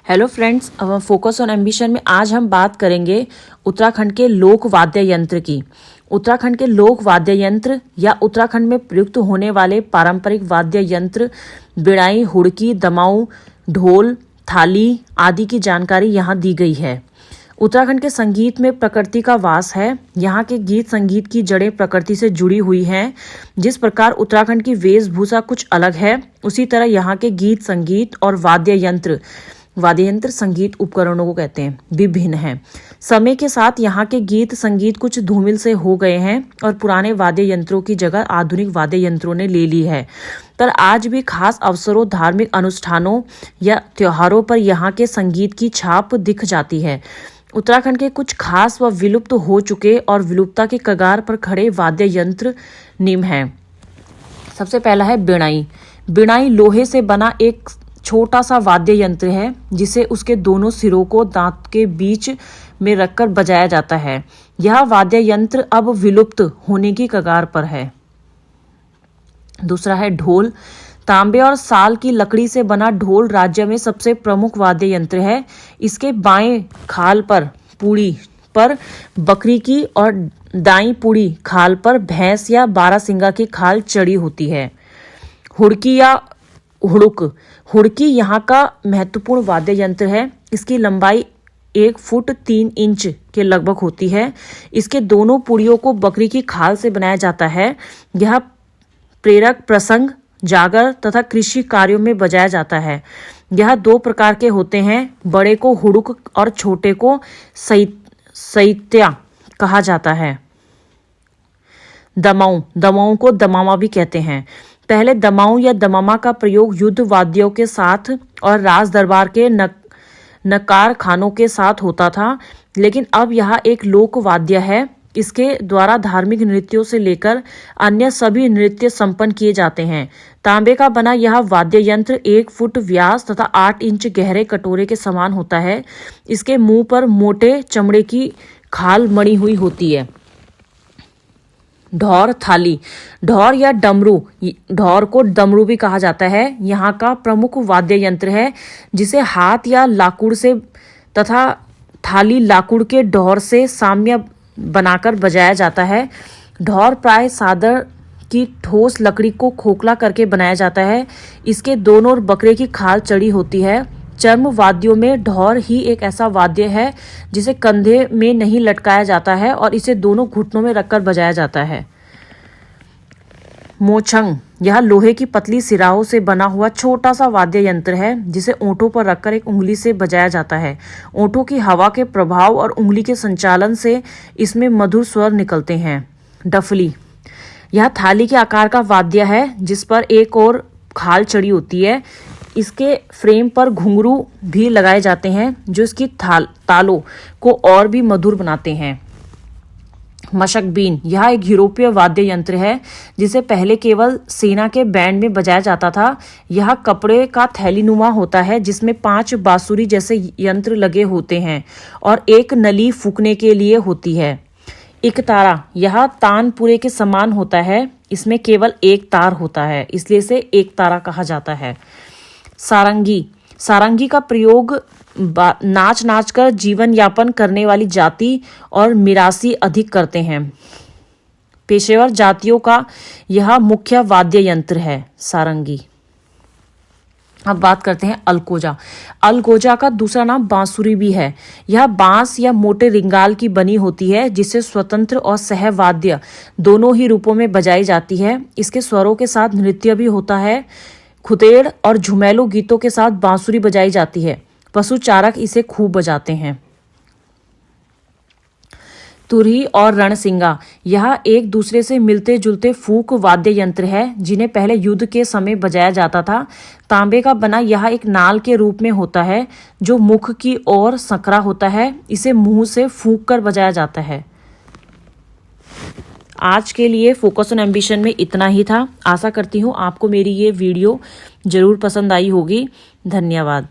Hello friends, focus on ambition में आज हम बात करेंगे उत्तराखंड के लोक वाद्य यंत्र की। उत्तराखंड के लोक वाद्य यंत्र या उत्तराखंड में प्रयुक्त होने वाले पारंपरिक वाद्य यंत्र बिड़ाई, हुड़की, दमाऊ, ढोल, थाली आदि की जानकारी यहाँ दी गई है। उत्तराखंड के संगीत में प्रकृति का वास है। यहाँ के गीत संगीत की जड़ें प्रकृति से जुड़ी हुई हैं। जिस प्रकार उत्तराखंड की वेशभूषा कुछ अलग है, उसी तरह यहाँ के गीत संगीत और वाद्य यंत्र संगीत उपकरणों को कहते हैं, विभिन्न हैं। समय के साथ यहाँ के गीत संगीत कुछ धूमिल से हो गए हैं और पुराने वाद्य यंत्रों की जगह आधुनिक वाद्य यंत्रों ने ले ली है। पर आज भी खास अवसरों, धार्मिक अनुष्ठानों या त्योहारों पर यहाँ के संगीत की छाप दिख जाती है। उत्तराखंड के कुछ खास व विलुप्त हो चुके और विलुप्तता के कगार पर खड़े वाद्य यंत्र निम्न हैं। सबसे पहला है बिड़ाई। बिड़ाई लोहे से बना एक छोटा सा वाद्य यंत्र है जिसे उसके दोनों सिरों को दांत के बीच में रखकर बजाया जाता है। यह वाद्य यंत्र अब विलुप्त होने की कगार पर है। दूसरा है ढोल। तांबे और साल की लकड़ी से बना ढोल राज्य में सबसे प्रमुख वाद्य यंत्र है। इसके बाएं खाल पर पूड़ी पर बकरी की और दाईं पूड़ी खाल पर भैंस या बारहसिंगा की खाल चढ़ी होती है। हुड़की या हुड़की यहाँ का महत्वपूर्ण वाद्य यंत्र है। इसकी लंबाई 1 फुट 3 इंच के लगभग होती है। इसके दोनों पुड़ियों को बकरी की खाल से बनाया जाता है। यह प्रेरक, प्रसंग, जागर तथा कृषि कार्यों में बजाया जाता है। यह 2 प्रकार के होते हैं, बड़े को हुड़ुक और छोटे को सैत्या कहा जाता है। दमाऊ को दमामा भी कहते हैं। पहले दमाऊ या दमामा का प्रयोग युद्ध वाद्यों के साथ और राज दरबार के नकार खानों के साथ होता था, लेकिन अब यह एक लोक वाद्य है। इसके द्वारा धार्मिक नृत्यों से लेकर अन्य सभी नृत्य संपन्न किए जाते हैं। तांबे का बना यह वाद्य यंत्र 1 फुट व्यास तथा 8 इंच गहरे कटोरे के समान होता है। इसके मुंह पर मोटे चमड़े की खाल मड़ी हुई होती है। ढोर, थाली। ढोर या डमरू, ढोर को डमरू भी कहा जाता है, यहाँ का प्रमुख वाद्य यंत्र है जिसे हाथ या लाकुड़ से तथा थाली लाकुड़ के ढोर से साम्य बनाकर बजाया जाता है। ढोर प्राय सादर की ठोस लकड़ी को खोखला करके बनाया जाता है। इसके दोनों ओर बकरे की खाल चढ़ी होती है। चर्म वाद्यों में ढोर ही एक ऐसा वाद्य है जिसे कंधे में नहीं लटकाया जाता है और इसे दोनों घुटनों में रखकर बजाया जाता है। मोछंग, यह लोहे की पतली सिराओं से बना हुआ छोटा सा वाद्य यंत्र है जिसे ओंठों पर रखकर एक उंगली से बजाया जाता है। ओंठों की हवा के प्रभाव और उंगली के संचालन से इसमें मधुर स्वर निकलते हैं। डफली, यह थाली के आकार का वाद्य है जिस पर एक और खाल चढ़ी होती है। इसके फ्रेम पर घुंघरू भी लगाए जाते हैं जो इसकी तालों को और भी मधुर बनाते हैं। मशकबीन, यह एक यूरोपीय वाद्य यंत्र है जिसे पहले केवल सेना के बैंड में बजाया जाता था। यह कपड़े का थैलीनुमा होता है जिसमें 5 बांसुरी जैसे यंत्र लगे होते हैं और एक नली फूंकने के लिए होती है। इकतारा, यह तानपुरे के समान होता है। इसमें केवल एक तार होता है, इसलिए इसे एक तारा कहा जाता है। सारंगी का प्रयोग नाच कर जीवन यापन करने वाली जाति और मिरासी अधिक करते हैं। पेशेवर जातियों का यह मुख्य वाद्य यंत्र है, सारंगी। अब बात करते हैं अलगोजा। अलगोजा का दूसरा नाम बांसुरी भी है। यह बांस या मोटे रिंगाल की बनी होती है जिसे स्वतंत्र और सहवाद्य दोनों ही रूपों में बजाई जाती है। इसके स्वरों के साथ नृत्य भी होता है। खुतेड़ और झुमैलो गीतों के साथ बांसुरी बजाई जाती है। पशु चारक इसे खूब बजाते हैं। तुरही और रणसिंगा, यह एक दूसरे से मिलते जुलते फूक वाद्य यंत्र है जिन्हें पहले युद्ध के समय बजाया जाता था। तांबे का बना यह एक नाल के रूप में होता है जो मुख की ओर संकरा होता है। इसे मुंह से फूंक कर बजाया जाता है। आज के लिए फोकस ऑन एम्बिशन में इतना ही था। आशा करती हूँ आपको मेरी ये वीडियो जरूर पसंद आई होगी। धन्यवाद।